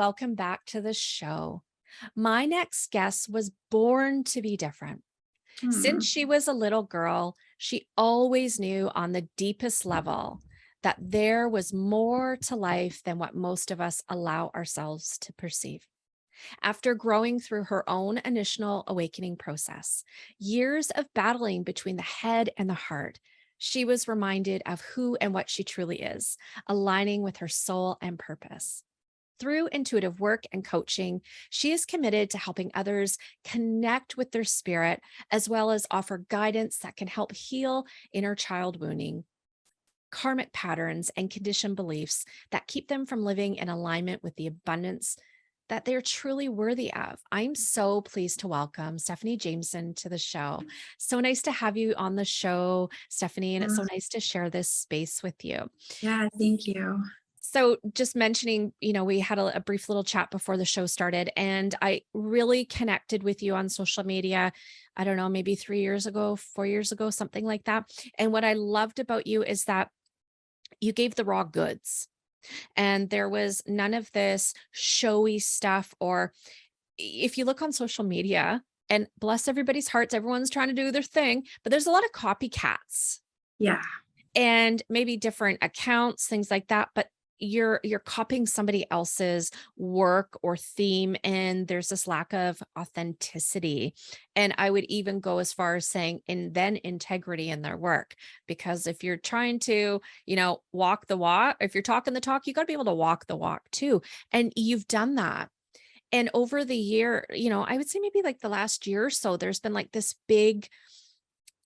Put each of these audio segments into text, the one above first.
welcome back to the show. My next guest was born to be different. Since Hmm. she was a little girl, she always knew on the deepest level that there was more to life than what most of us allow ourselves to perceive. After growing through her own initial awakening process, years of battling between the head and the heart, she was reminded of who and what she truly is, aligning with her soul and purpose. Through intuitive work and coaching, she is committed to helping others connect with their spirit, as well as offer guidance that can help heal inner child wounding, karmic patterns, and conditioned beliefs that keep them from living in alignment with the abundance that they're truly worthy of. I'm so pleased to welcome Stephanie Jameson to the show. So nice to have you on the show, Stephanie, and it's so nice to share this space with you. Yeah, thank you. So just mentioning, we had a brief little chat before the show started, and I really connected with you on social media. I don't know, maybe 3 years ago, 4 years ago, something like that. And what I loved about you is that you gave the raw goods, and there was none of this showy stuff. Or if you look on social media, and bless everybody's hearts, everyone's trying to do their thing, but there's a lot of copycats Yeah, and maybe different accounts, things like that. But you're copying somebody else's work or theme, and there's this lack of authenticity. And I would even go as far as saying, and then integrity in their work. Because if you're trying to, walk the walk, if you're talking the talk, you got to be able to walk the walk too. And you've done that. And over the year, I would say maybe like the last year or so, there's been like this big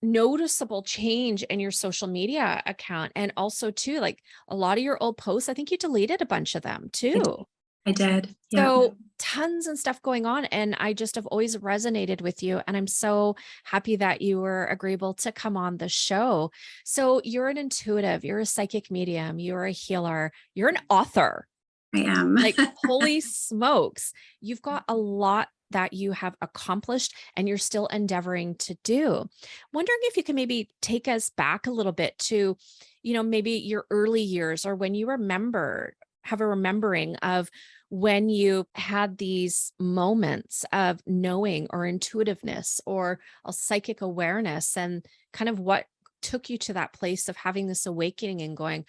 noticeable change in your social media account. And also too, like a lot of your old posts, I think you deleted a bunch of them I too. did. I did. Yeah. So tons and stuff going on. And I just have always resonated with you. And I'm so happy that you were agreeable to come on the show. So you're an intuitive, you're a psychic medium, you're a healer, you're an author. I am. Like, holy smokes, you've got a lot that you have accomplished and you're still endeavoring to do. Wondering if you can maybe take us back a little bit to, maybe your early years, or when you have a remembering of when you had these moments of knowing or intuitiveness or a psychic awareness, and kind of what took you to that place of having this awakening and going,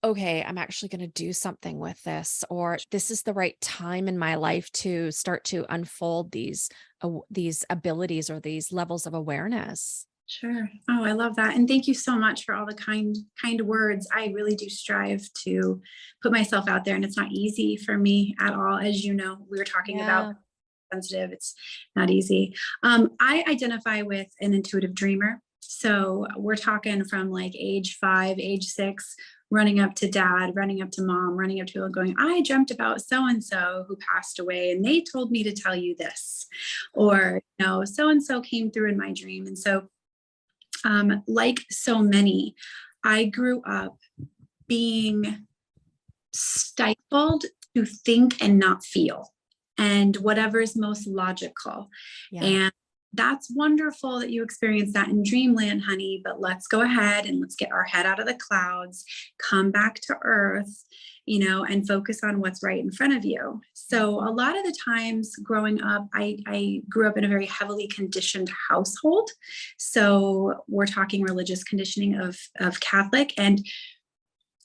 okay, I'm actually going to do something with this, or this is the right time in my life to start to unfold these abilities or these levels of awareness. Sure. Oh, I love that. And thank you so much for all the kind words. I really do strive to put myself out there, and it's not easy for me at all. As you know, we were talking about Yeah. sensitive. It's not easy. I identify with an intuitive dreamer. So we're talking from like age 5, age 6, running up to dad, running up to mom, running up to people going, I dreamt about so and so who passed away, and they told me to tell you this. Or, so and so came through in my dream. And so, like so many, I grew up being stifled to think and not feel, and whatever is most logical. Yeah. And that's wonderful that you experience that in dreamland, honey. But let's go ahead and let's get our head out of the clouds, come back to earth, and focus on what's right in front of you. So a lot of the times growing up, I grew up in a very heavily conditioned household. So we're talking religious conditioning of Catholic, and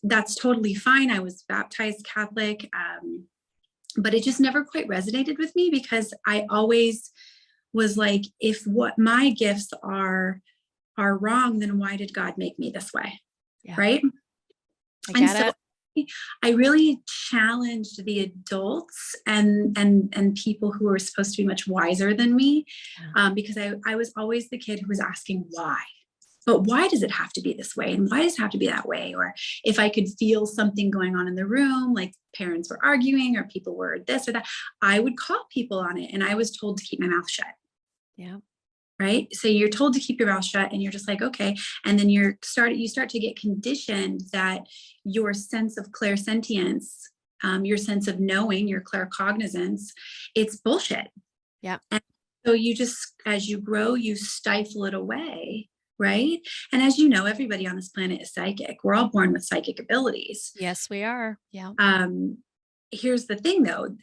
that's totally fine. I was baptized Catholic, but it just never quite resonated with me, because I always was like, if what my gifts are wrong, then why did God make me this way? Yeah. Right. I And get so it. I really challenged the adults and people who were supposed to be much wiser than me, Yeah. because I was always the kid who was asking why. But why does it have to be this way? And why does it have to be that way? Or if I could feel something going on in the room, like parents were arguing or people were this or that, I would call people on it. And I was told to keep my mouth shut. Yeah. Right. So you're told to keep your mouth shut, and you're just like, okay. And then you start to get conditioned that your sense of clairsentience, your sense of knowing, your claircognizance, it's bullshit. Yeah. And so you just, as you grow, you stifle it away. Right. And as you know, everybody on this planet is psychic. We're all born with psychic abilities. Yes, we are. Yeah. Um, here's the thing though,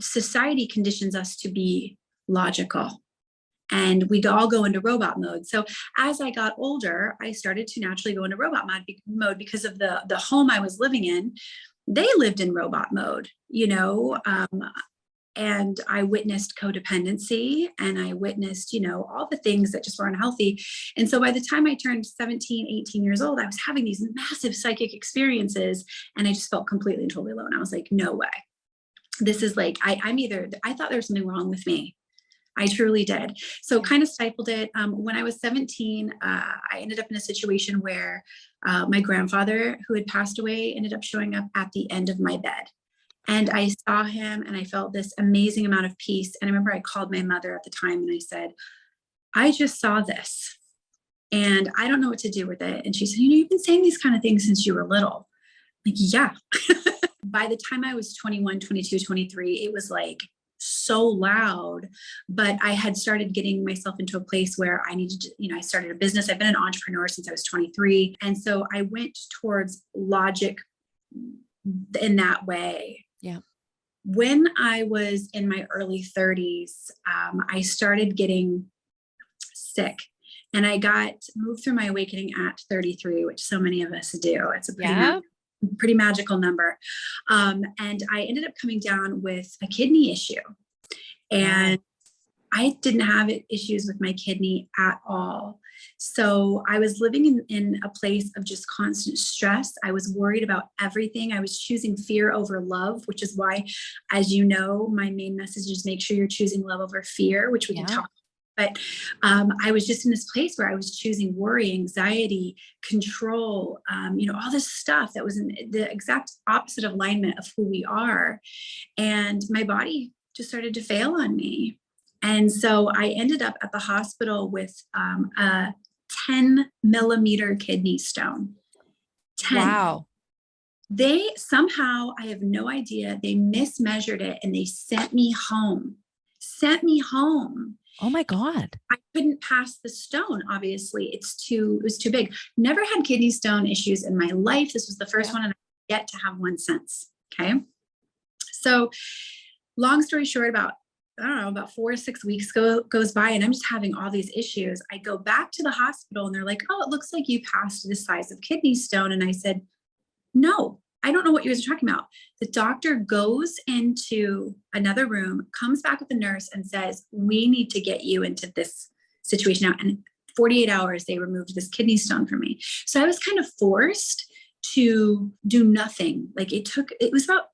society conditions us to be logical, and we all go into robot mode. So as I got older, I started to naturally go into robot mode because of the home I was living in. They lived in robot mode, and I witnessed codependency, and I witnessed, all the things that just were unhealthy. And so by the time I turned 17, 18 years old, I was having these massive psychic experiences, and I just felt completely and totally alone. I was like, no way. This is like, I thought there was something wrong with me. I truly did. So kind of stifled it. When I was 17, I ended up in a situation where my grandfather, who had passed away, ended up showing up at the end of my bed. And I saw him and I felt this amazing amount of peace. And I remember I called my mother at the time and I said, I just saw this and I don't know what to do with it. And she said, you've been saying these kind of things since you were little. Like, yeah. By the time I was 21, 22, 23, it was like so loud, but I had started getting myself into a place where I needed to, I started a business. I've been an entrepreneur since I was 23. And so I went towards logic in that way. Yeah. When I was in my early 30s, I started getting sick, and I got moved through my awakening at 33, which so many of us do. It's a pretty magical number. And I ended up coming down with a kidney issue, and I didn't have issues with my kidney at all. So I was living in a place of just constant stress. I was worried about everything. I was choosing fear over love, which is why, as you know, my main message is make sure you're choosing love over fear, which we can talk about. But I was just in this place where I was choosing worry, anxiety, control, all this stuff that was in the exact opposite of alignment of who we are. And my body just started to fail on me. And so I ended up at the hospital with a 10 millimeter kidney stone. 10. Wow. They somehow, I have no idea, they mismeasured it and they sent me home. Oh my God. I couldn't pass the stone. Obviously, it was too big. Never had kidney stone issues in my life. This was the first one, and I yet to have one since. Okay. So long story short, about 4 or 6 weeks goes by, and I'm just having all these issues. I go back to the hospital and they're like, oh, it looks like you passed the size of kidney stone. And I said, no, I don't know what you guys are talking about. The doctor goes into another room, comes back with the nurse and says, we need to get you into this situation now. And 48 hours, they removed this kidney stone from me. So I was kind of forced to do nothing. Like it was about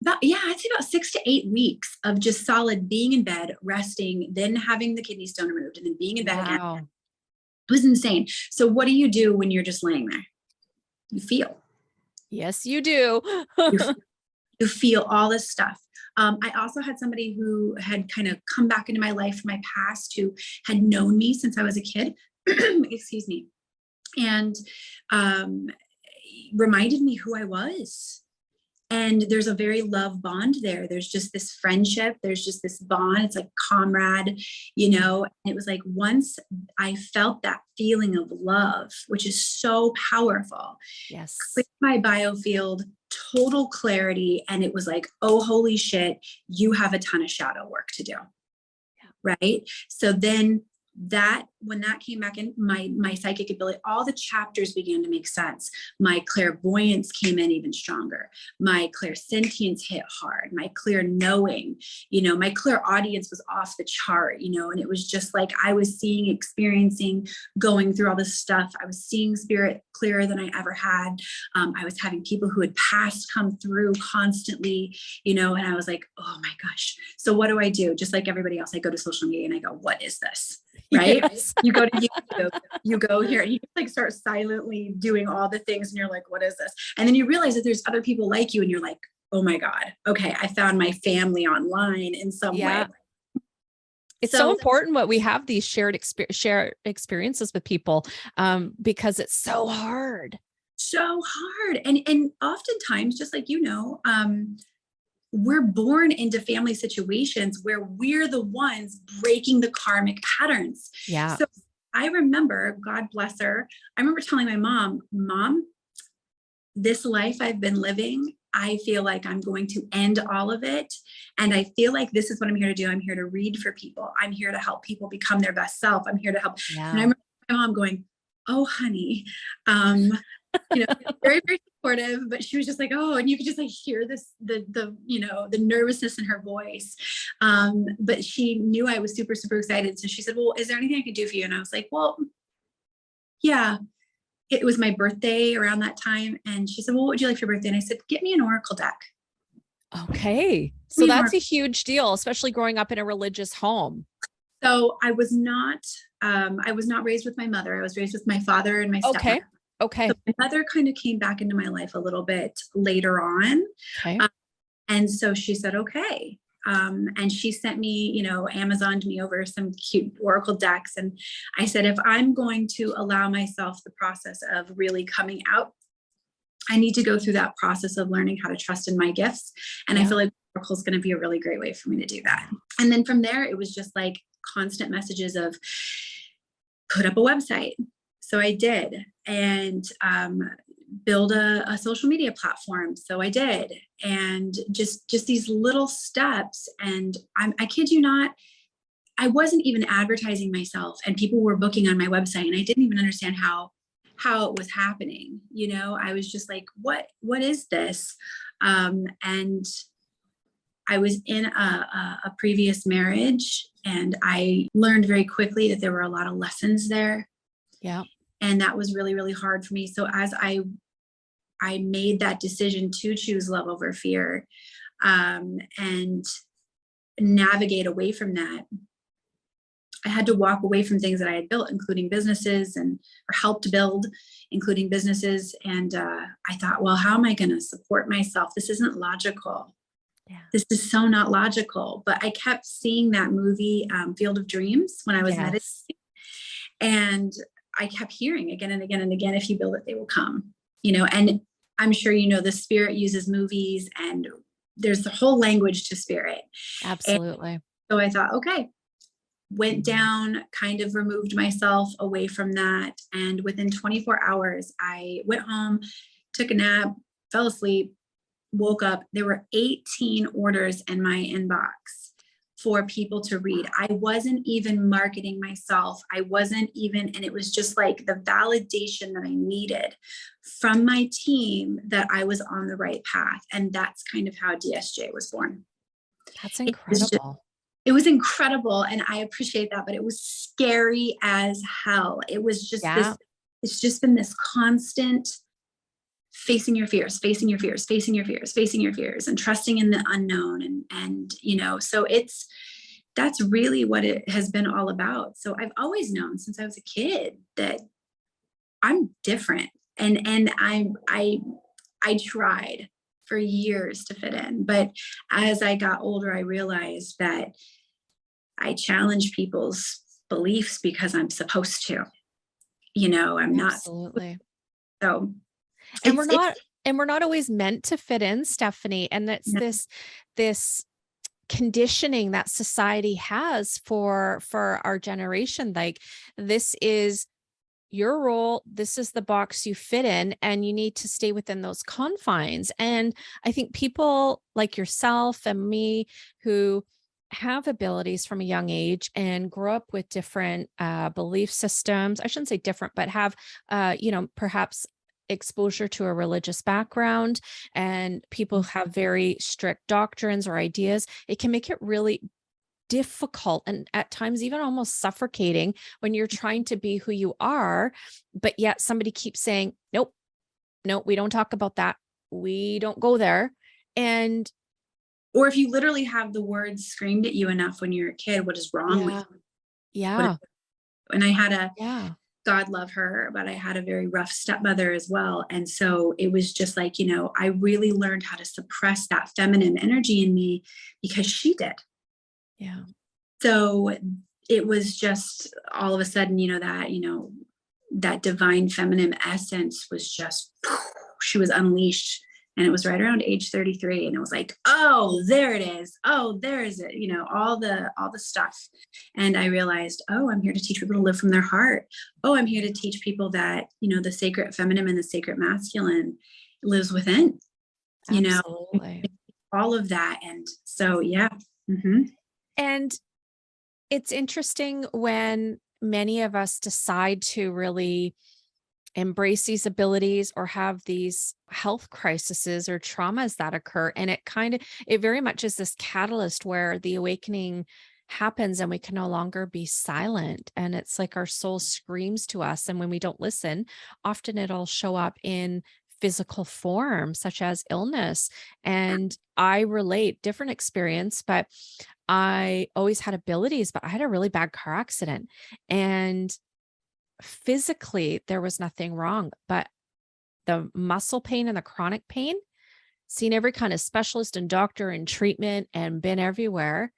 I'd say about 6 to 8 weeks of just solid being in bed, resting, then having the kidney stone removed, and then being in bed again. It was insane. So what do you do when you're just laying there? You feel. Yes, you do. You feel all this stuff. I also had somebody who had kind of come back into my life from my past, who had known me since I was a kid. Excuse me. And reminded me who I was. And there's a very love bond there. There's just this friendship. There's just this bond. It's like comrade, And it was like once I felt that feeling of love, which is so powerful. Yes. Clicked my biofield, total clarity. And it was like, oh, holy shit, you have a ton of shadow work to do. Yeah. Right. So then when that came back in, my psychic ability, all the chapters began to make sense. My clairvoyance came in even stronger. My clairsentience hit hard. My clear knowing, my clairaudience was off the chart, and it was just like I was seeing, experiencing, going through all this stuff. I was seeing spirit clearer than I ever had. I was having people who had passed come through constantly, and I was like, oh my gosh. So what do I do? Just like everybody else, I go to social media and I go, what is this? Right? Yes. You go to YouTube, you go here, and you like start silently doing all the things, and you're like, what is this? And then you realize that there's other people like you, and you're like, oh my God, okay, I found my family online in some way. It's so important what we have these shared experiences with people, because it's so hard. And oftentimes, just like, we're born into family situations where we're the ones breaking the karmic patterns. Yeah. So I remember, God bless her, I remember telling my mom, this life I've been living, I feel like I'm going to end all of it. And I feel like this is what I'm here to do. I'm here to read for people. I'm here to help people become their best self. I'm here to help. And I Yeah. remember my mom going, "Oh, honey," um, very, very supportive, but she was just like, "Oh," and you could just like hear this, the nervousness in her voice. But she knew I was super, super excited. So she said, "Well, is there anything I can do for you?" And I was like, "Well, yeah." It was my birthday around that time. And she said, "Well, what would you like for your birthday?" And I said, "Get me an oracle deck." Okay. Get So me an that's oracle. a huge deal, especially growing up in a religious home. So I was not raised with my mother. I was raised with my father and my Okay. stepmother. So Okay. my mother kind of came back into my life a little bit later on. Okay. Um, and so she said, "Okay." And she sent me, Amazoned me over some cute oracle decks. And I said, if I'm going to allow myself the process of really coming out, I need to go through that process of learning how to trust in my gifts. And I Yeah. feel like Oracle is going to be a really great way for me to do that. And then from there, it was just like constant messages of put up a website. So I did. And build a social media platform. So I did. And just these little steps. And I kid you not, I wasn't even advertising myself, and people were booking on my website, and I didn't even understand how it was happening. I was just like, what is this? And I was in a previous marriage, and I learned very quickly that there were a lot of lessons there, Yeah. and that was really, really hard for me. So as I made that decision to choose love over fear, and navigate away from that, I had to walk away from things that I had built, including businesses, or helped build, including businesses. And I thought, well, how am I going to support myself? This isn't logical. Yeah. This is so not logical. But I kept seeing that movie, Field of Dreams, when I was meditating. Yes. And I kept hearing again and again and again, if you build it, they will come. And I'm sure the spirit uses movies, and there's the whole language to spirit. And Absolutely. so I thought, okay, went down, kind of removed myself away from that. And within 24 hours, I went home, took a nap, fell asleep, woke up. There were 18 orders in my inbox for people to read. I wasn't even marketing myself. And it was just like the validation that I needed from my team that I was on the right path. And that's kind of how DSJ was born. That's It was just incredible. it was incredible, and I appreciate that, but it was scary as hell. Yeah. It's just been this constant facing your fears, facing your fears, facing your fears, facing your fears, and trusting in the unknown. So that's really what it has been all about. So I've always known since I was a kid that I'm different, and I tried for years to fit in, but as I got older, I realized that I challenge people's beliefs because I'm supposed to. I'm not. Absolutely. So And we're it's not and we're not always meant to fit in, Stephanie. And that's no, this conditioning that society has for our generation. Like, this is your role, this is the box you fit in, and you need to stay within those confines. And I think people like yourself and me, who have abilities from a young age and grew up with different belief systems, I shouldn't say different, but have perhaps exposure to a religious background, and people have very strict doctrines or ideas, it can make it really difficult and at times even almost suffocating when you're trying to be who you are, but yet somebody keeps saying, nope, no, we don't talk about that. We don't go there. And or if you literally have the words screamed at you enough when you're a kid, what is wrong with yeah, you? What is, yeah, and I had yeah, God love her, but I had a very rough stepmother as well. And so it was just like, I really learned how to suppress that feminine energy in me because she did. yeah. So it was just all of a sudden, that divine feminine essence was just, she was unleashed. And it was right around age 33. And it was like, oh, there it is. Oh, there is it. All the stuff. And I realized, oh, I'm here to teach people to live from their heart. Oh, I'm here to teach people that, the sacred feminine and the sacred masculine lives within, you know, Absolutely. all of that. And so, yeah. Hmm. And it's interesting when many of us decide to really embrace these abilities or have these health crises or traumas that occur, and it very much is this catalyst where the awakening happens and we can no longer be silent, and it's like our soul screams to us, and when we don't listen, often it'll show up in physical form such as illness. And I relate different experience, but I always had abilities, but I had a really bad car accident, and physically, there was nothing wrong, but the muscle pain and the chronic pain, seen every kind of specialist and doctor and treatment and been everywhere,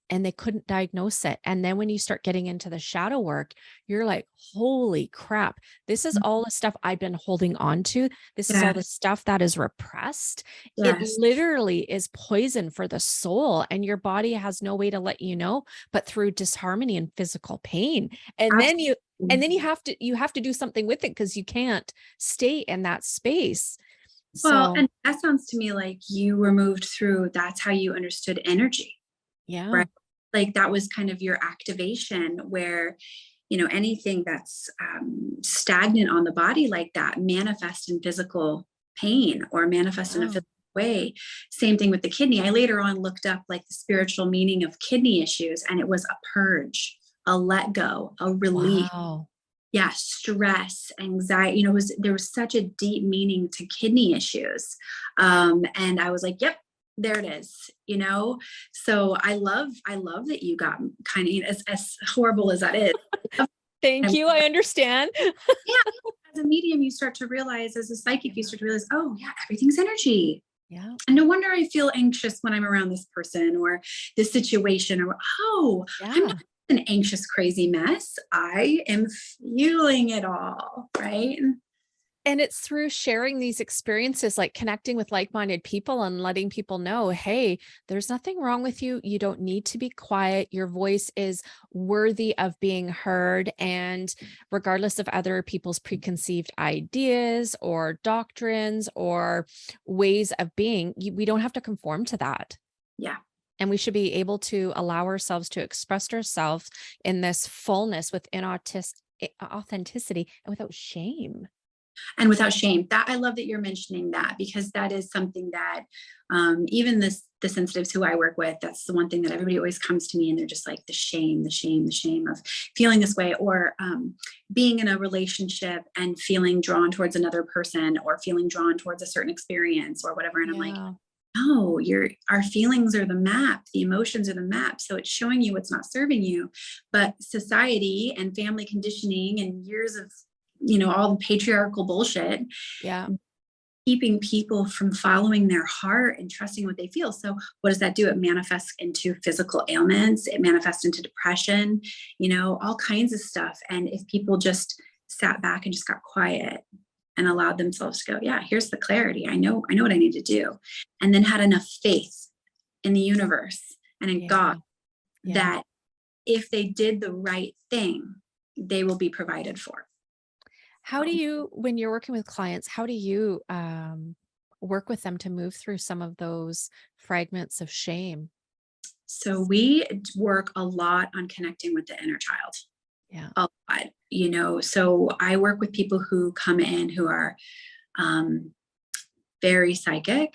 and they couldn't diagnose it. And then when you start getting into the shadow work, you're like, holy crap, this is all the stuff I've been holding on to. This is all the Yes. stuff that is repressed. It Yes. literally is poison for the soul, and your body has no way to let you know but through disharmony and physical pain. And then you and Absolutely. then you have to do something with it because you can't stay in that space. Well, So, and that sounds to me like you were moved through, that's how you understood energy, yeah. right? Like that was kind of your activation where, anything that's stagnant on the body like that manifest in physical pain or manifest in a Yeah. physical way. Same thing with the kidney. I later on looked up like the spiritual meaning of kidney issues, and it was a purge, a let go, a release. Wow. Yeah, stress, anxiety, there was such a deep meaning to kidney issues. And I was like, yep, there it is. So I love that you got kind of, as horrible as that is. Thank And you. I understand. yeah, as a medium, you start to realize, as a psychic, you Yeah. start to realize, oh yeah, everything's energy. Yeah. And no wonder I feel anxious when I'm around this person or this situation, or oh, I'm not Yeah. an anxious, crazy mess. I am feeling it all, right? And it's through sharing these experiences, like connecting with like-minded people and letting people know, hey, there's nothing wrong with you. You don't need to be quiet. Your voice is worthy of being heard. And regardless of other people's preconceived ideas or doctrines or ways of being, we don't have to conform to that. Yeah. And we should be able to allow ourselves to express ourselves in this fullness within authenticity and without shame. And without shame. That I love that you're mentioning that, because that is something that even the sensitives who I work with, that's the one thing that everybody always comes to me and they're just like, the shame, the shame, the shame of feeling this way, or being in a relationship and feeling drawn towards another person or feeling drawn towards a certain experience or whatever. And I'm like, Yeah. no, our feelings are the map, the emotions are the map. So it's showing you what's not serving you. But society and family conditioning and years of, all the patriarchal bullshit, Yeah. keeping people from following their heart and trusting what they feel. So what does that do? It manifests into physical ailments, it manifests into depression, all kinds of stuff. And if people just sat back and just got quiet and allowed themselves to go, yeah, here's the clarity. I know what I need to do. And then had enough faith in the universe and in God Yeah. Yeah. that if they did the right thing, they will be provided for. How do So, you, when you're working with clients, how do you work with them to move through some of those fragments of shame? so we work a lot on connecting with the inner child. Yeah. A lot, so I work with people who come in who are um, very psychic,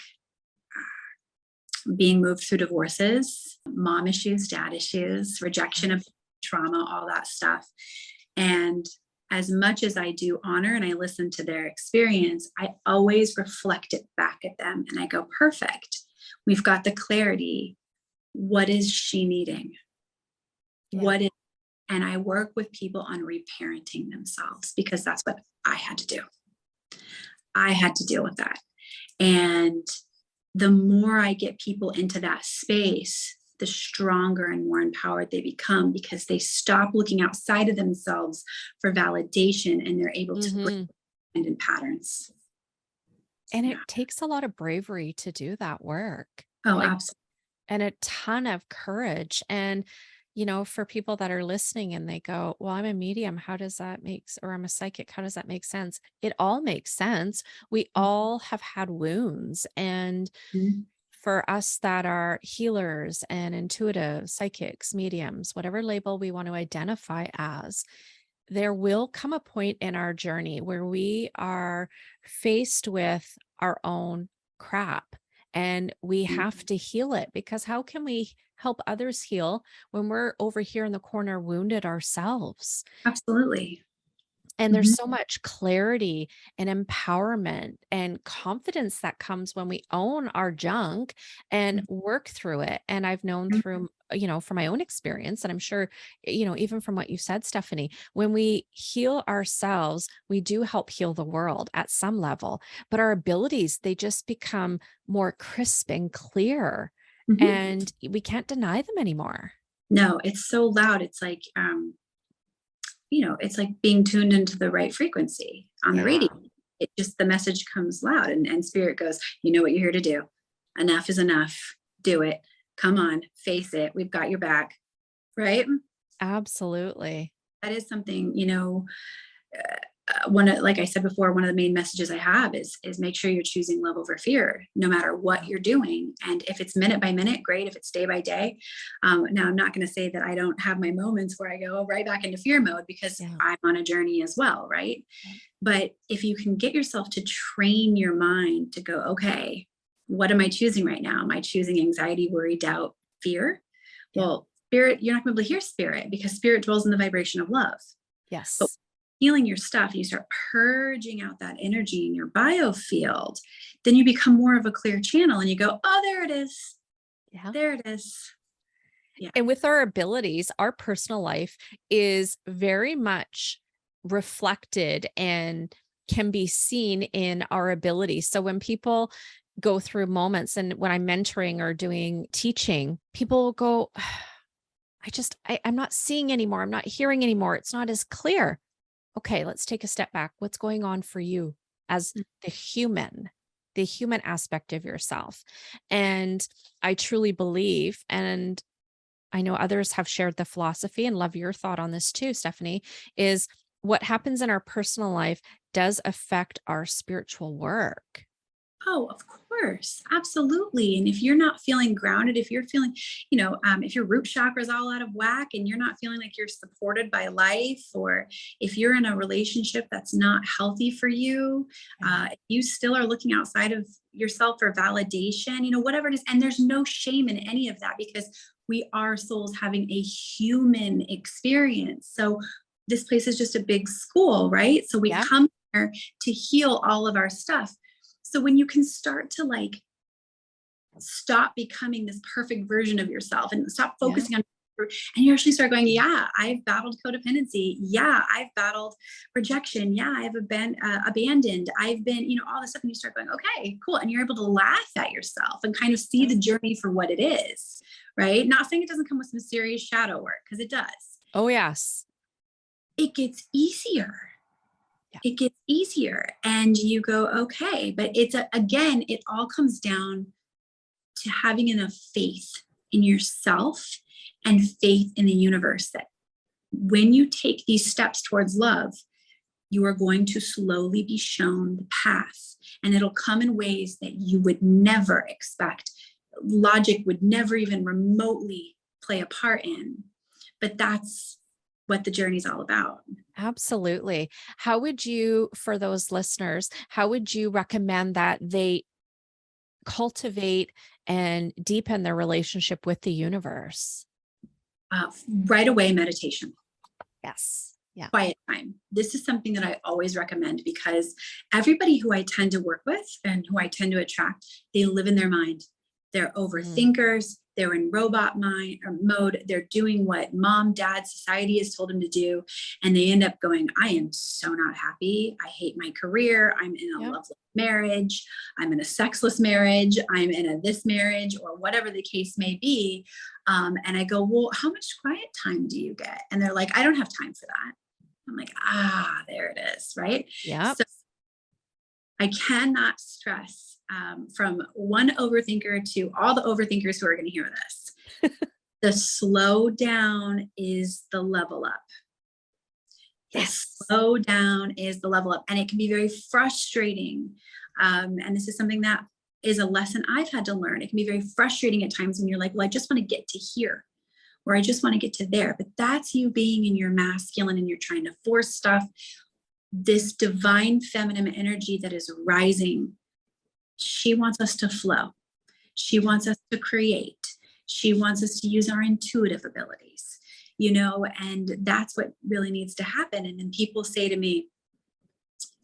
being moved through divorces, mom issues, dad issues, rejection of trauma, all that stuff. And as much as I do honor and I listen to their experience, I always reflect it back at them and I go, perfect. We've got the clarity. What is she needing? Yeah. What is, and I work with people on reparenting themselves because that's what I had to do. I had to deal with that. And the more I get people into that space, the stronger and more empowered they become because they stop looking outside of themselves for validation and they're able to break Hmm. in patterns. And Yeah. it takes a lot of bravery to do that work. Oh, Like, absolutely. and a ton of courage. And, for people that are listening and they go, well, I'm a medium. How does that or I'm a psychic. How does that make sense? It all makes sense. We all have had wounds. And Mhm. for us that are healers and intuitive psychics, mediums, whatever label we want to identify as, there will come a point in our journey where we are faced with our own crap and we have to heal it, because how can we help others heal when we're over here in the corner wounded ourselves? Absolutely. And there's Mhm. so much clarity and empowerment and confidence that comes when we own our junk and work through it. And I've known Mhm. through, from my own experience, and I'm sure, even from what you said, Stephanie, when we heal ourselves, we do help heal the world at some level, but our abilities, they just become more crisp and clear, Mhm. and we can't deny them anymore. No, it's so loud. It's like, it's like being tuned into the right frequency on the radio. Yeah, It just, the message comes loud, and spirit goes, you know what you're here to do. Enough is enough. Do it. Come on, face it. We've got your back. Right. absolutely. That is something, one of, like I said before, one of the main messages I have is make sure you're choosing love over fear, no matter what Yeah. you're doing. And if it's minute by minute, great. If it's day by day, now I'm not going to say that I don't have my moments where I go right back into fear mode, because Yeah. I'm on a journey as well, right? Yeah. But if you can get yourself to train your mind to go, okay, what am I choosing right now? Am I choosing anxiety, worry, doubt, fear? Yeah. Well, spirit, you're not going to be able to hear spirit, because spirit dwells in the vibration of love. But Yes. healing your stuff, you start purging out that energy in your biofield, then you become more of a clear channel and you go, oh, there it is. Yeah. There it is. Yeah. And with our abilities, our personal life is very much reflected and can be seen in our abilities. So when people go through moments, and when I'm mentoring or doing teaching, people will go, I'm not seeing anymore. I'm not hearing anymore. It's not as clear. Okay, let's take a step back. What's going on for you as the human aspect of yourself? And I truly believe, and I know others have shared the philosophy, and love your thought on this too, Stephanie, is what happens in our personal life does affect our spiritual work. Oh, of course. Absolutely. And if you're not feeling grounded, if you're feeling, if your root chakra is all out of whack and you're not feeling like you're supported by life, or if you're in a relationship that's not healthy for you, Yeah. if you still are looking outside of yourself for validation, whatever it is. And there's no shame in any of that, because we are souls having a human experience. So this place is just a big school, right? So we Yeah. come here to heal all of our stuff. So when you can start to like stop becoming this perfect version of yourself and stop Yeah. focusing on, and you actually start going, yeah, I've battled codependency. Yeah, I've battled rejection. Yeah, I've been abandoned. I've been, all this stuff. And you start going, okay, cool. And you're able to laugh at yourself and kind of see Yeah. the journey for what it is, right? Not saying it doesn't come with some serious shadow work, because it does. Oh, yes. It gets easier. Yeah. It gets easier. And you go, okay. But again, it all comes down to having enough faith in yourself and faith in the universe, that when you take these steps towards love, you are going to slowly be shown the path, and it'll come in ways that you would never expect. Logic would never even remotely play a part in. But that's what the journey's all about. Absolutely. For those listeners, how would you recommend that they cultivate and deepen their relationship with the universe? Right away, meditation. Yes. Yeah. Quiet time. This is something that I always recommend, because everybody who I tend to work with and who I tend to attract, they live in their mind. They're Mm. overthinkers. They're in robot mind or mode. They're doing what mom, dad, society has told them to do. And they end up going, I am so not happy. I hate my career. I'm in a Yeah. loveless marriage. I'm in a sexless marriage. I'm in a this marriage, or whatever the case may be. And I go, well, how much quiet time do you get? And they're like, I don't have time for that. I'm like, there it is, right? Yeah. So I cannot stress, from one overthinker to all the overthinkers who are going to hear this. The slow down is the level up. The Yes. slow down is the level up. And it can be very frustrating. And this is something that is a lesson I've had to learn. It can be very frustrating at times when you're like, well, I just want to get to here, or I just want to get to there. But that's you being in your masculine and you're trying to force stuff. This divine feminine energy that is rising, she wants us to flow. She wants us to create. She wants us to use our intuitive abilities, and that's what really needs to happen. And then people say to me,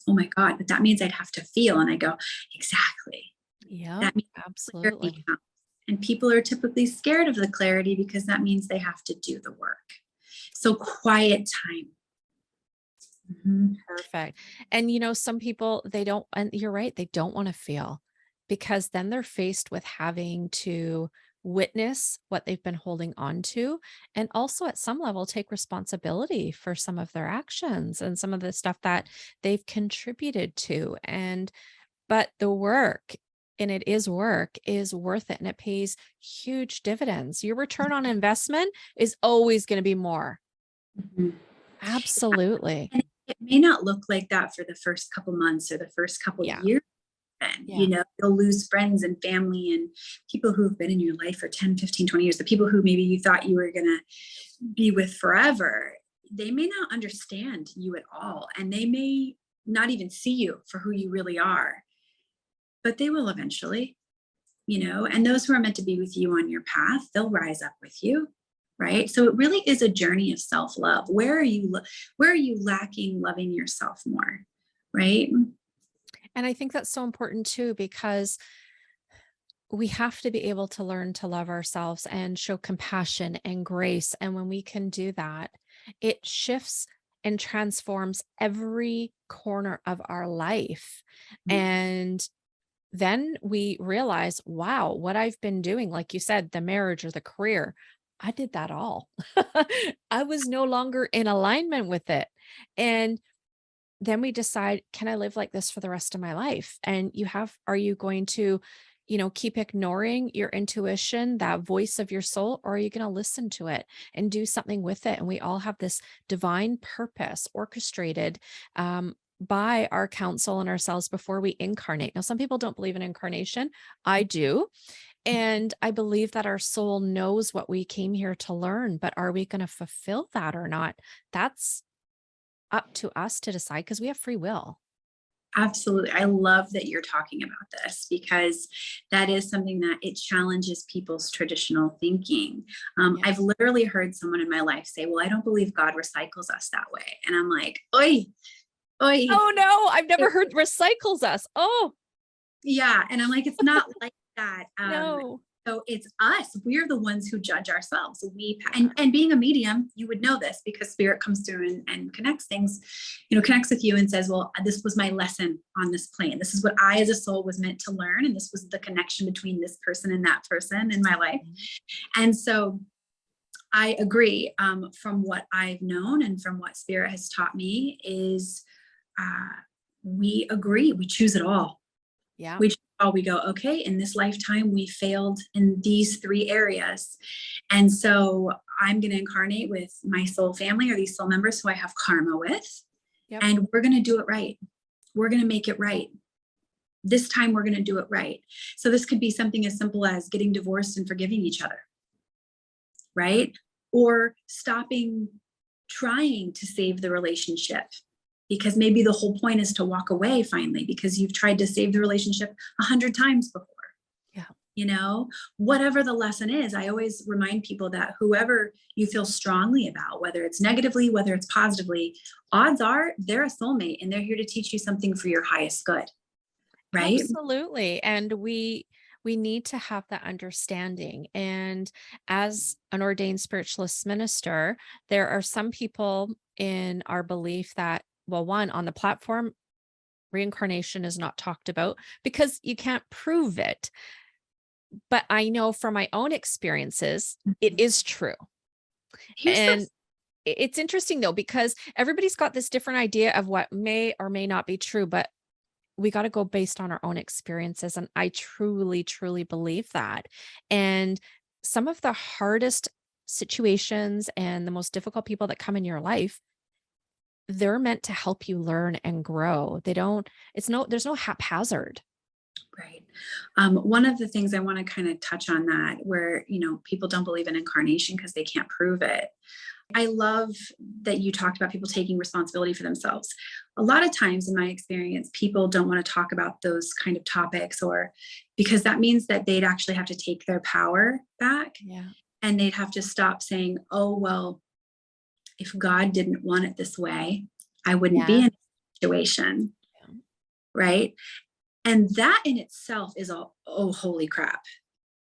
oh my God, but that means I'd have to feel. And I go, exactly. Yep, That means clarity absolutely. comes. And people are typically scared of the clarity because that means they have to do the work. So quiet time. Mhm. Perfect. And some people, they don't, and you're right, they don't want to feel, because then they're faced with having to witness what they've been holding on to, and also at some level take responsibility for some of their actions and some of the stuff that they've contributed to. But the work, and it is work, is worth it, and it pays huge dividends. Your return on investment is always going to be more. Mhm. Absolutely. And it may not look like that for the first couple months or the first couple Yeah. years. And, Yeah. you'll lose friends and family and people who've been in your life for 10, 15, 20 years, the people who maybe you thought you were going to be with forever. They may not understand you at all. And they may not even see you for who you really are, but they will eventually, and those who are meant to be with you on your path, they'll rise up with you. Right. So it really is a journey of self-love. Where are you lacking loving yourself more? Right. And I think that's so important too, because we have to be able to learn to love ourselves and show compassion and grace. And when we can do that, it shifts and transforms every corner of our life. And then we realize, wow, what I've been doing, like you said, the marriage or the career, I did that all. I was no longer in alignment with it. And then we decide, can I live like this for the rest of my life? And are you going to, keep ignoring your intuition, that voice of your soul, or are you going to listen to it and do something with it? And we all have this divine purpose orchestrated by our counsel and ourselves before we incarnate. Now, some people don't believe in incarnation. I do. And I believe that our soul knows what we came here to learn, but are we going to fulfill that or not? That's up to us to decide, because we have free will. Absolutely. I love that you're talking about this because that is something that it challenges people's traditional thinking. Yeah. I've literally heard someone in my life say, well, I don't believe God recycles us that way. And I'm like, oi, oi. Oh no, I've never heard recycles us. Oh, Yeah. And I'm like, it's not like that. no. So it's us. We're the ones who judge ourselves. Yeah. And being a medium, you would know this because spirit comes through and connects things, connects with you and says, well, this was my lesson on this plane. This is what I as a soul was meant to learn. And this was the connection between this person and that person in my life. Mhm. And so I agree, from what I've known and from what spirit has taught me is uh, we agree, we choose it all. Yeah. We go, okay, in this lifetime, we failed in these three areas. And so I'm going to incarnate with my soul family or these soul members who I have karma with. Yep. And we're going to do it right. We're going to make it right. This time, we're going to do it right. So this could be something as simple as getting divorced and forgiving each other, right? Or stopping trying to save the relationship because maybe the whole point is to walk away finally because you've tried to save the relationship 100 times before. Yeah. Whatever the lesson is, I always remind people that whoever you feel strongly about, whether it's negatively, whether it's positively, odds are they're a soulmate and they're here to teach you something for your highest good, right? Absolutely. And we need to have that understanding. And as an ordained spiritualist minister, there are some people in our belief that, well, one, on the platform, reincarnation is not talked about because you can't prove it. But I know from my own experiences, it is true. Here's the And it's interesting though, because everybody's got this different idea of what may or may not be true, but we got to go based on our own experiences. And I truly, truly believe that. And some of the hardest situations and the most difficult people that come in your life, they're meant to help you learn and grow. They don't, it's no, there's no haphazard. Right. One of the things I want to kind of touch on that where, people don't believe in incarnation because they can't prove it. I love that you talked about people taking responsibility for themselves. A lot of times in my experience, people don't want to talk about those kind of topics or because that means that they'd actually have to take their power back Yeah. and they'd have to stop saying, oh, well, if God didn't want it this way, I wouldn't be Yeah. in a situation. Yeah. Right. And that in itself is oh, holy crap.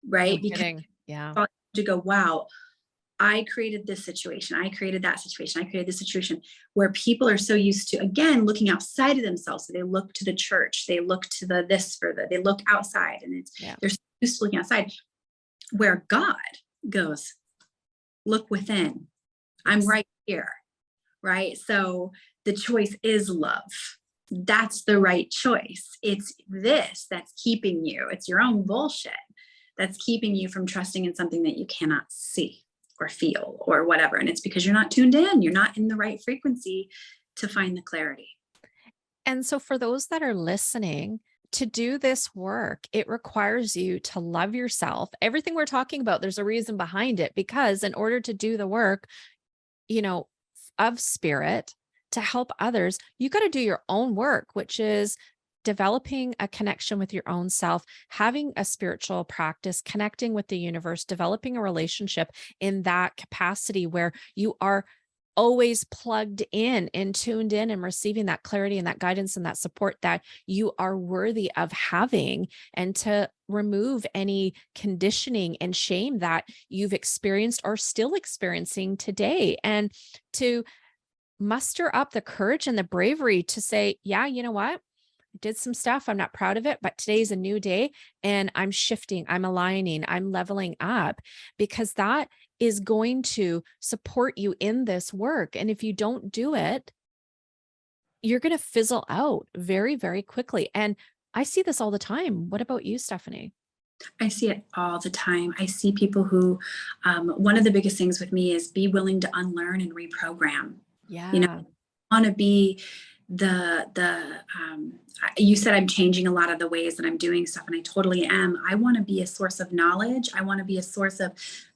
No Right. Because kidding. Yeah. to go, wow, I created this situation. I created that situation. I created this situation where people are so used to, again, looking outside of themselves. So they look to the church, they look to they look outside and Yeah. they're so used to looking outside where God goes, look within. I'm Yes. right here. Right. So the choice is love. That's the right choice. It's this that's keeping you. It's your own bullshit that's keeping you from trusting in something that you cannot see or feel or whatever. And it's because you're not tuned in. You're not in the right frequency to find the clarity. And so, for those that are listening, to do this work, it requires you to love yourself. Everything we're talking about, there's a reason behind it because, in order to do the work, you know, of spirit to help others, you got to do your own work, which is developing a connection with your own self, having a spiritual practice, connecting with the universe, developing a relationship in that capacity where you are always plugged in and tuned in and receiving that clarity and that guidance and that support that you are worthy of having, and to remove any conditioning and shame that you've experienced or still experiencing today, and to muster up the courage and the bravery to say, yeah, you know what? I did some stuff. I'm not proud of it, but today's a new day and I'm shifting, I'm aligning, I'm leveling up, because that is going to support you in this work. And if you don't do it, you're going to fizzle out very, very quickly. And I see this all the time. What about you, Stephanie? I see it all the time. I see people who, one of the biggest things with me is be willing to unlearn and reprogram. You know, Yeah. want to be you said I'm changing a lot of the ways that I'm doing stuff and I totally am. I want to be a source of knowledge. I want to be a source of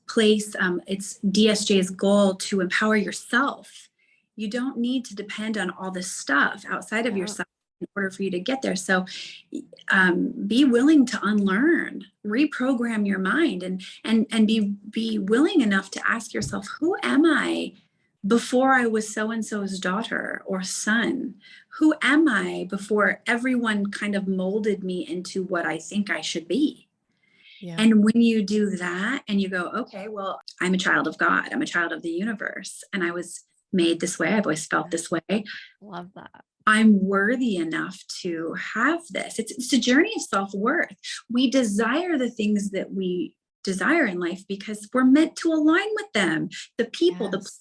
place. It's DSJ's goal to empower yourself. You don't need to depend on all this stuff outside of Yeah. yourself in order for you to get there. So be willing to unlearn, reprogram your mind, and be willing enough to ask yourself, who am I before I was so and so's daughter or son? Who am I before everyone kind of molded me into what I think I should be? Yeah. And when you do that and you go, okay, well, I'm a child of God, I'm a child of the universe, and I was made this way, I've always felt this way. Love that. I'm worthy enough to have this. It's a journey of self-worth. We desire the things that we desire in life because we're meant to align with them. The people, the Yes.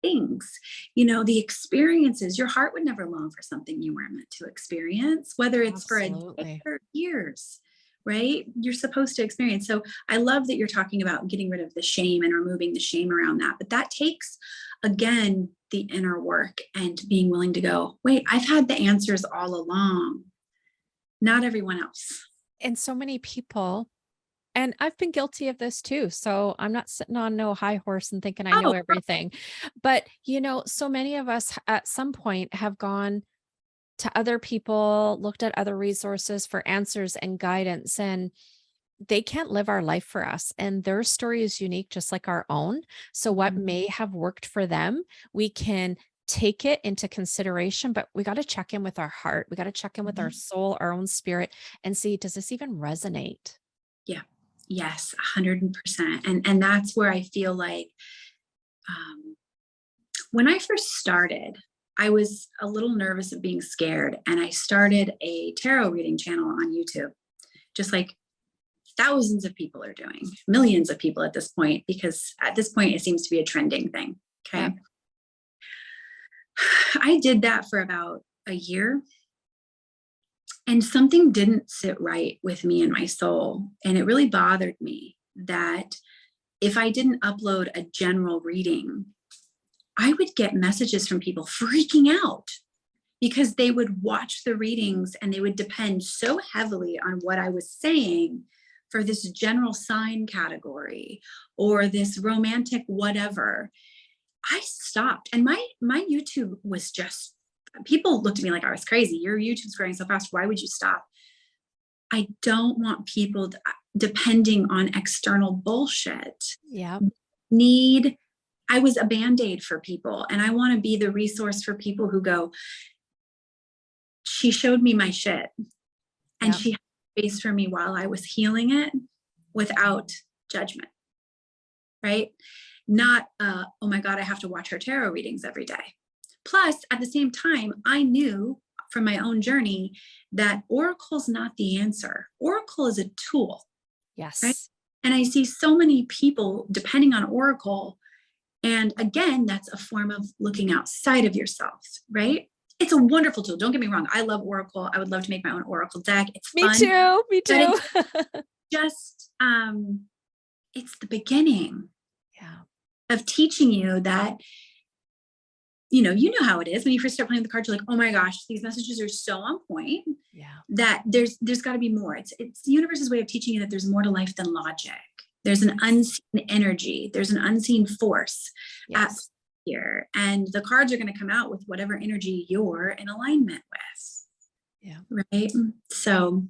things, the experiences. Your heart would never long for something you weren't meant to experience, whether it's for a day Absolutely. or years, right? You're supposed to experience. So I love that you're talking about getting rid of the shame and removing the shame around that. But that takes, again, the inner work and being willing to go, wait, I've had the answers all along, not everyone else. And so many people, and I've been guilty of this too. So I'm not sitting on no high horse and thinking I know Oh, everything. But, so many of us at some point have gone to other people, looked at other resources for answers and guidance, and they can't live our life for us. And their story is unique, just like our own. So, what mhm, may have worked for them, we can take it into consideration, but we got to check in with our heart. We got to check in with our mhm. soul, our own spirit, and see, does this even resonate? Yeah. Yes, 100%. And that's where I feel like um, when I first started, I was a little nervous of being scared. And I started a tarot reading channel on YouTube, just like thousands of people are doing, millions of people at this point, because at this point, it seems to be a trending thing. Yeah. Okay. I did that for about a year and something didn't sit right with me and my soul. And it really bothered me that if I didn't upload a general reading, I would get messages from people freaking out because they would watch the readings and they would depend so heavily on what I was saying for this general sign category or this romantic whatever. I stopped, and my YouTube was just, people looked at me like I was crazy. Your YouTube's growing so fast. Why would you stop? I don't want people depending on external bullshit. Yeah. Need, I was a band-aid for people, and I want to be the resource for people who go, she showed me my shit and Yeah. she had space for me while I was healing it without judgment, right? Not, oh my God, I have to watch her tarot readings every day. Plus, at the same time, I knew from my own journey that oracle's not the answer. Oracle is a tool, right? Yes. And I see so many people depending on oracle. And again, that's a form of looking outside of yourself, right? It's a wonderful tool. Don't get me wrong. I love oracle. I would love to make my own oracle deck. It's Me fun, too. Me but too. it's just, it's the beginning Yeah. of teaching you that, you know how it is when you first start playing the cards. You're like, oh my gosh, these messages are so on point Yeah. that there's got to be more. It's the universe's way of teaching you that there's more to life than logic. There's an unseen energy. There's an unseen force at Yes. here, and the cards are going to come out with whatever energy you're in alignment with. Yeah. Right. So,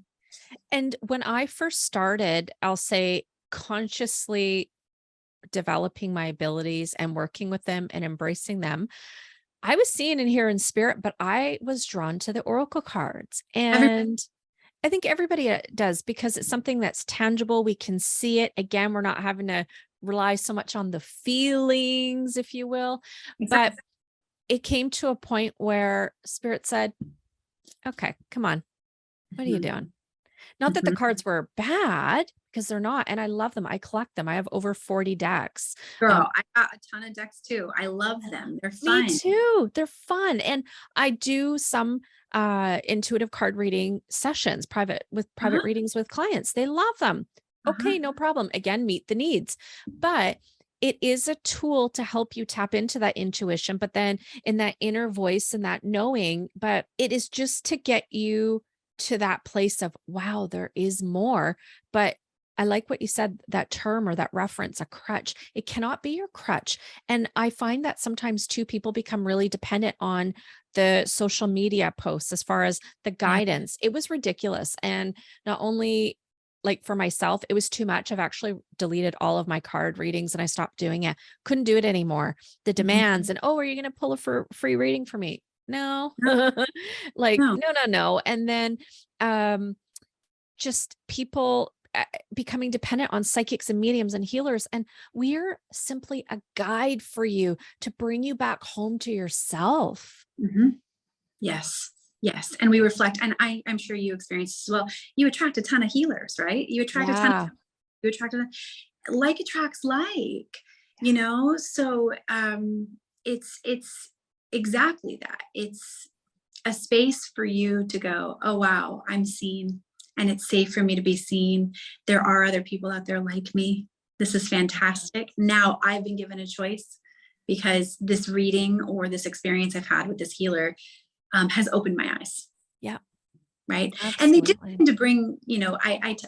And when I first started, I'll say consciously developing my abilities and working with them and embracing them, I was seeing and hearing spirit, but I was drawn to the oracle cards. everybody, And I think everybody does because it's something that's tangible. We can see it. Again, we're not having to rely so much on the feelings, if you will. But exactly. it came to a point where spirit said, okay, come on. What are you Mhm, doing? Not that the mhm. cards were bad, because they're not. And I love them. I collect them. I have over 40 decks. Girl, I got a ton of decks too. I love them. They're Me fun. too. They're fun. And I do some intuitive card reading sessions, private Uh-huh, readings with clients. They love them. uh-huh. Okay, no problem. Again, meet the needs. But it is a tool to help you tap into that intuition, but then in that inner voice and that knowing, but it is just to get you to that place of, wow, there is more. But I like what you said, that term or that reference, a crutch. It cannot be your crutch. And I find that sometimes too, people become really dependent on the social media posts as far as the Yeah. guidance. It was ridiculous. And not only like for myself, it was too much. I've actually deleted all of my card readings and I stopped doing it. Couldn't do it anymore. The Mhm. demands and, oh, are you going to pull a free reading for me? No, No, like, no. no. And then, um, just people becoming dependent on psychics and mediums and healers. And we're simply a guide for you to bring you back home to yourself. Mhm. Yes. Yes. And we reflect, and I'm sure you experience as well. You attract a ton of healers, right? You attract a ton of, Yeah. you attract a, like attracts like, so it's exactly that. It's a space for you to go, oh wow, I'm seen, and it's safe for me to be seen. There are other people out there like me. This is fantastic. Now I've been given a choice because this reading or this experience I've had with this healer has opened my eyes, Yeah. right? And they did Absolutely. tend to bring,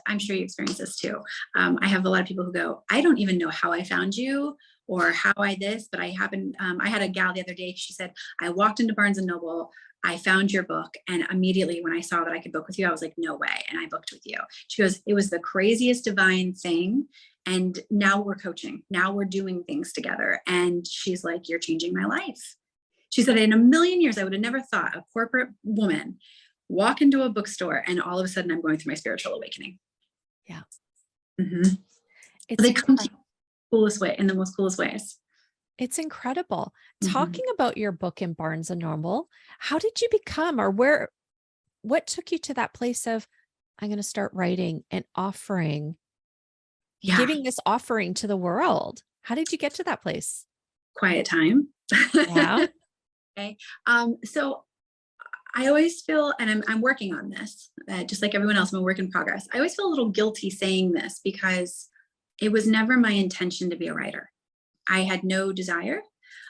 I'm sure you experience this too. I have a lot of people who go, I don't even know how I found you or how I this, but I had a gal the other day, she said, I walked into Barnes and Noble, I found your book, and immediately when I saw that I could book with you, I was like, no way. And I booked with you. She goes, it was the craziest divine thing. And now we're coaching. Now we're doing things together. And she's like, you're changing my life. She said, in a million years, I would have never thought a corporate woman walk into a bookstore and all of a sudden I'm going through my spiritual awakening. Yeah. Mhm. It's They come to you incredible. coolest way, in the most coolest ways. It's incredible. Mhm. Talking about your book in Barnes and Noble, how did you become or what took you to that place of, I'm going to start writing and offering, Yeah, giving this offering to the world? How did you get to that place? quiet time. Yeah. Okay. So I always feel, and I'm working on this, just like everyone else, I'm a work in progress. I always feel a little guilty saying this because It was never my intention to be a writer. I had no desire.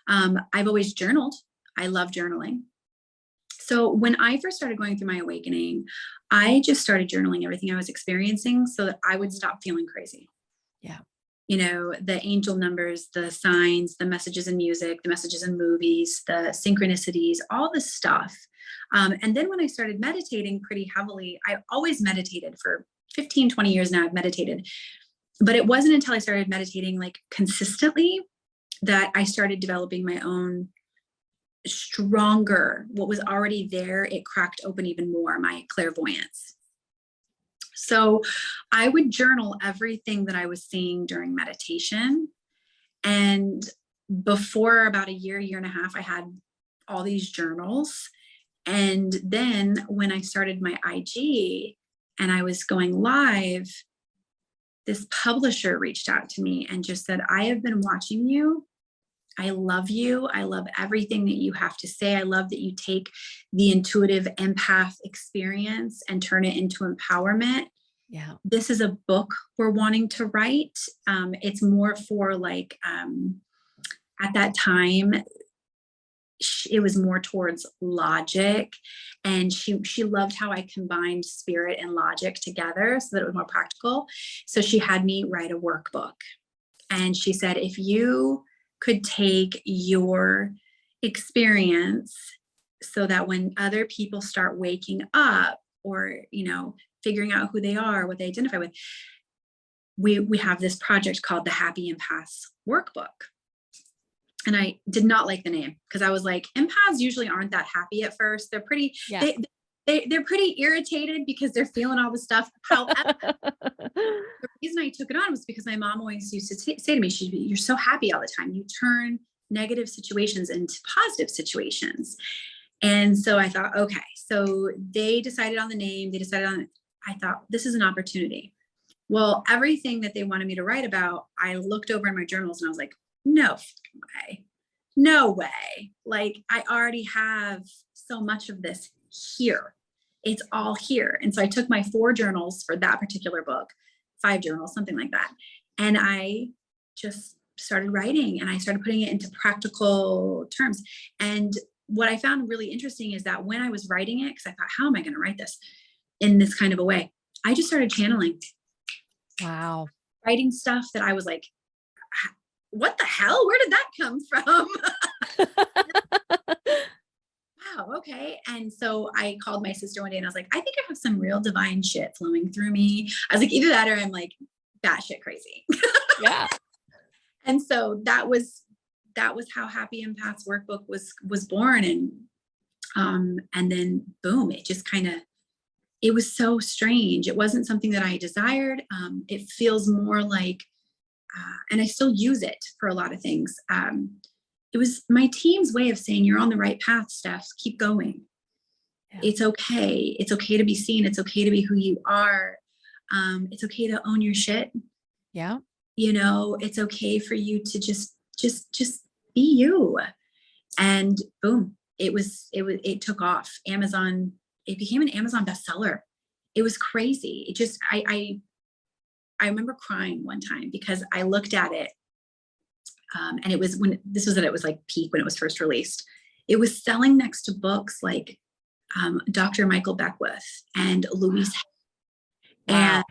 I've always journaled. I love journaling. So when I first started going through my awakening, I just started journaling everything I was experiencing so that I would stop feeling crazy. Yeah. You know, the angel numbers, the signs, the messages in music, the messages in movies, the synchronicities, all this stuff. And then when I started meditating pretty heavily, I always meditated for 15, 20 years now. I've meditated, but it wasn't until I started meditating like consistently that I started developing my own stronger, what was already there, it cracked open even more, my clairvoyance. So I would journal everything that I was seeing during meditation. And before about a year and a half, I had all these journals. And then when I started my IG and I was going live, this publisher reached out to me and just said, I have been watching you. I love you. I love everything that you have to say. I love that you take the intuitive empath experience and turn it into empowerment. Yeah. This is a book we're wanting to write. It's more for like, at that time, it was more towards logic, and she loved how I combined spirit and logic together so that it was more practical. So she had me write a workbook, and she said, if you could take your experience so that when other people start waking up or, you know, figuring out who they are, what they identify with, we have this project called the Happy Empaths Workbook. And I did not like the name because I was like, empaths usually aren't that happy at first. They're pretty, Yeah. they're pretty irritated because they're feeling all the stuff. However, the reason I took it on was because my mom always used to say to me, she'd be, you're so happy all the time. You turn negative situations into positive situations. And so I thought, okay, so they decided on the name, they decided on it. I thought, this is an opportunity. Well, everything that they wanted me to write about, I looked over in my journals and I was like, no way, no way. Like I already have so much of this here. It's all here. And so I took my 4 journals for that particular book, 5 journals, something like that. And I just started writing and I started putting it into practical terms. And what I found really interesting is that when I was writing it, because I thought, how am I going to write this in this kind of a way? I just started channeling. Wow. Writing stuff that I was like, what the hell? Where did that come from? Wow, okay. And so I called my sister one day and I was like, I think I have some real divine shit flowing through me. I was like, either that or I'm like batshit crazy. Yeah. And so that was how Happy Empaths Workbook was born. And then boom, it just kind of, it was so strange. It wasn't something that I desired. It feels more like, and I still use it for a lot of things. It was my team's way of saying, you're on the right path, Steph, keep going. Yeah. It's okay. It's okay to be seen. It's okay to be who you are. It's okay to own your shit. Yeah. You know, it's okay for you to just be you. And boom, it took off. Amazon, it became an Amazon bestseller. It was crazy. It just, I remember crying one time because I looked at it, and it was it was like peak when it was first released. It was selling next to books like Dr. Michael Beckwith and Louise. Wow. And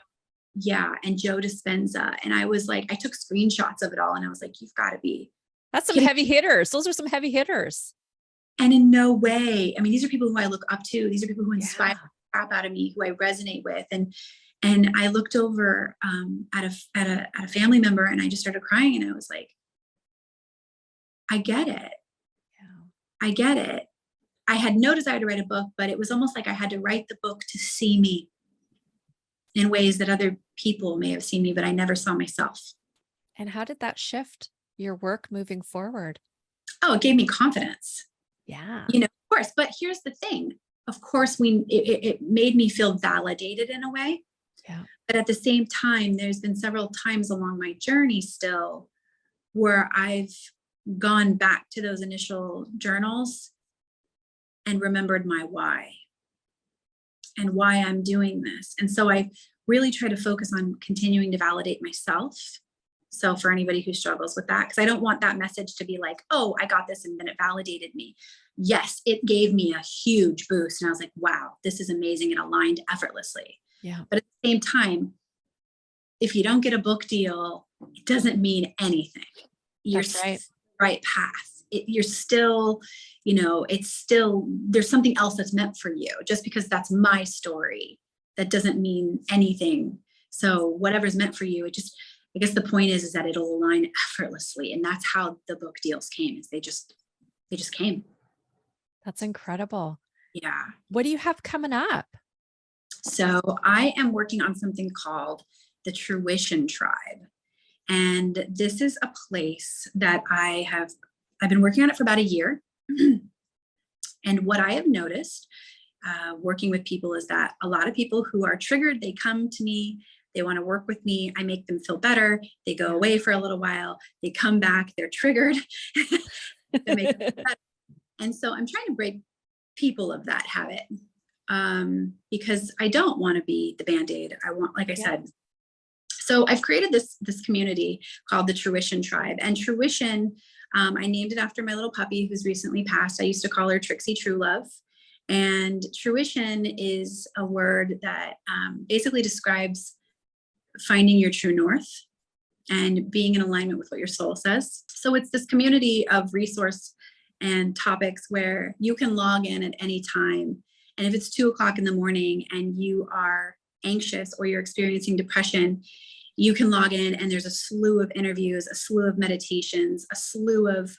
yeah, and Joe Dispenza. And I was like, I took screenshots of it all and I was like, you've got to be. That's some heavy hitters. Those are some heavy hitters. And in no way, I mean, these are people who I look up to. These are people who inspire the crap out of me, who I resonate with. And I looked over at a family member and I just started crying and I was like, I get it. Yeah. I get it. I had no desire to write a book, but it was almost like I had to write the book to see me in ways that other people may have seen me, but I never saw myself. And how did that shift your work moving forward? Oh, it gave me confidence. Yeah. You know, of course, but here's the thing. Of course, it made me feel validated in a way. Yeah. But at the same time, there's been several times along my journey still where I've gone back to those initial journals and remembered my why and why I'm doing this. And so I really try to focus on continuing to validate myself So for anybody who struggles with that, because I don't want that message to be like, oh, I got this and then it validated me. Yes, it gave me a huge boost. And I was like, wow, this is amazing and aligned effortlessly. Yeah, But at the same time, if you don't get a book deal, it doesn't mean anything. You're that's right. right path. You're still, it's still, there's something else that's meant for you. Just because that's my story, that doesn't mean anything. So whatever's meant for you, I guess the point is that it'll align effortlessly. And that's how the book deals came, is they just came. That's incredible. Yeah. What do you have coming up? So I am working on something called the Truition Tribe. And this is a place that I've been working on it for about a year. And what I have noticed working with people is that a lot of people who are triggered, they come to me, they want to work with me. I make them feel better. They go away for a little while. They come back, they're triggered. To make them feel better. And so I'm trying to break people of that habit because I don't want to be the Band-Aid. I want, like I said, so I've created this community called the Truition Tribe. And Truition, I named it after my little puppy who's recently passed. I used to call her Trixie True Love. And Truition is a word that basically describes finding your true north and being in alignment with what your soul says. So it's this community of resource and topics where you can log in at any time. And if it's 2 o'clock in the morning and you are anxious or you're experiencing depression, you can log in and there's a slew of interviews, a slew of meditations, a slew of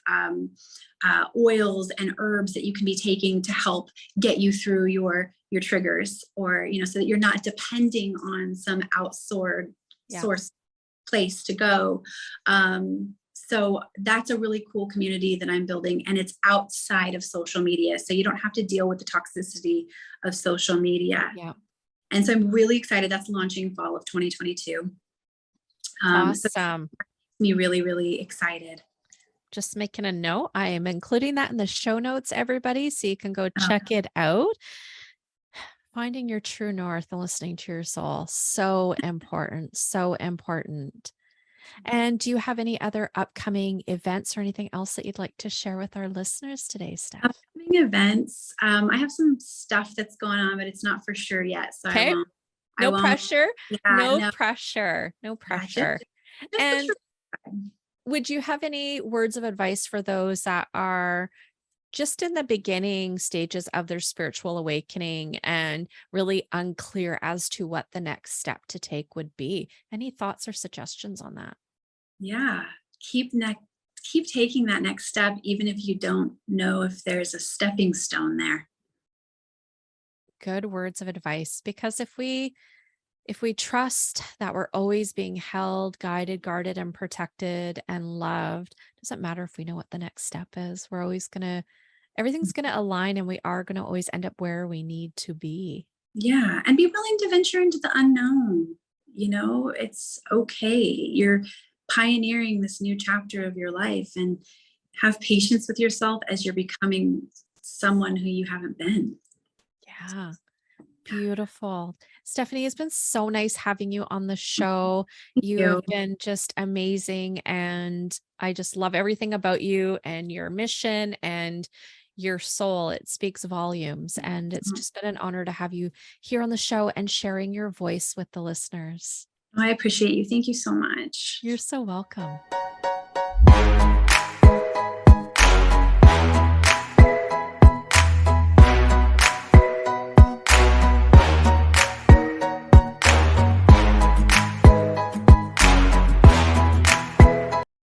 oils and herbs that you can be taking to help get you through your triggers, or so that you're not depending on some outsourced source place to go. So that's a really cool community that I'm building, and it's outside of social media. So you don't have to deal with the toxicity of social media. Yeah. And so I'm really excited. That's launching fall of 2022. Awesome. So me really, really excited. Just making a note. I am including that in the show notes, everybody, so you can go check it out. Finding your true north and listening to your soul. So important. So important. And do you have any other upcoming events or anything else that you'd like to share with our listeners today, Steph? Upcoming events. I have some stuff that's going on, but it's not for sure yet. So Okay. I No won't. pressure. Yeah, No pressure. No pressure. Just And would you have any words of advice for those that are just in the beginning stages of their spiritual awakening and really unclear as to what the next step to take would be? Any thoughts or suggestions on that? Yeah. Keep taking that next step, even if you don't know if there's a stepping stone there. Good words of advice, because if we trust that we're always being held, guided, guarded, and protected and loved, doesn't matter if we know what the next step is. Everything's going to align, and we are going to always end up where we need to be. Yeah. And be willing to venture into the unknown. It's okay. You're pioneering this new chapter of your life, and have patience with yourself as you're becoming someone who you haven't been. Yeah. Beautiful. Stephanie, it's been so nice having you on the show. Thank You you. have been just amazing. And I just love everything about you and your mission and your soul. It speaks volumes. And it's just been an honor to have you here on the show and sharing your voice with the listeners. I appreciate you. Thank you so much. You're so welcome.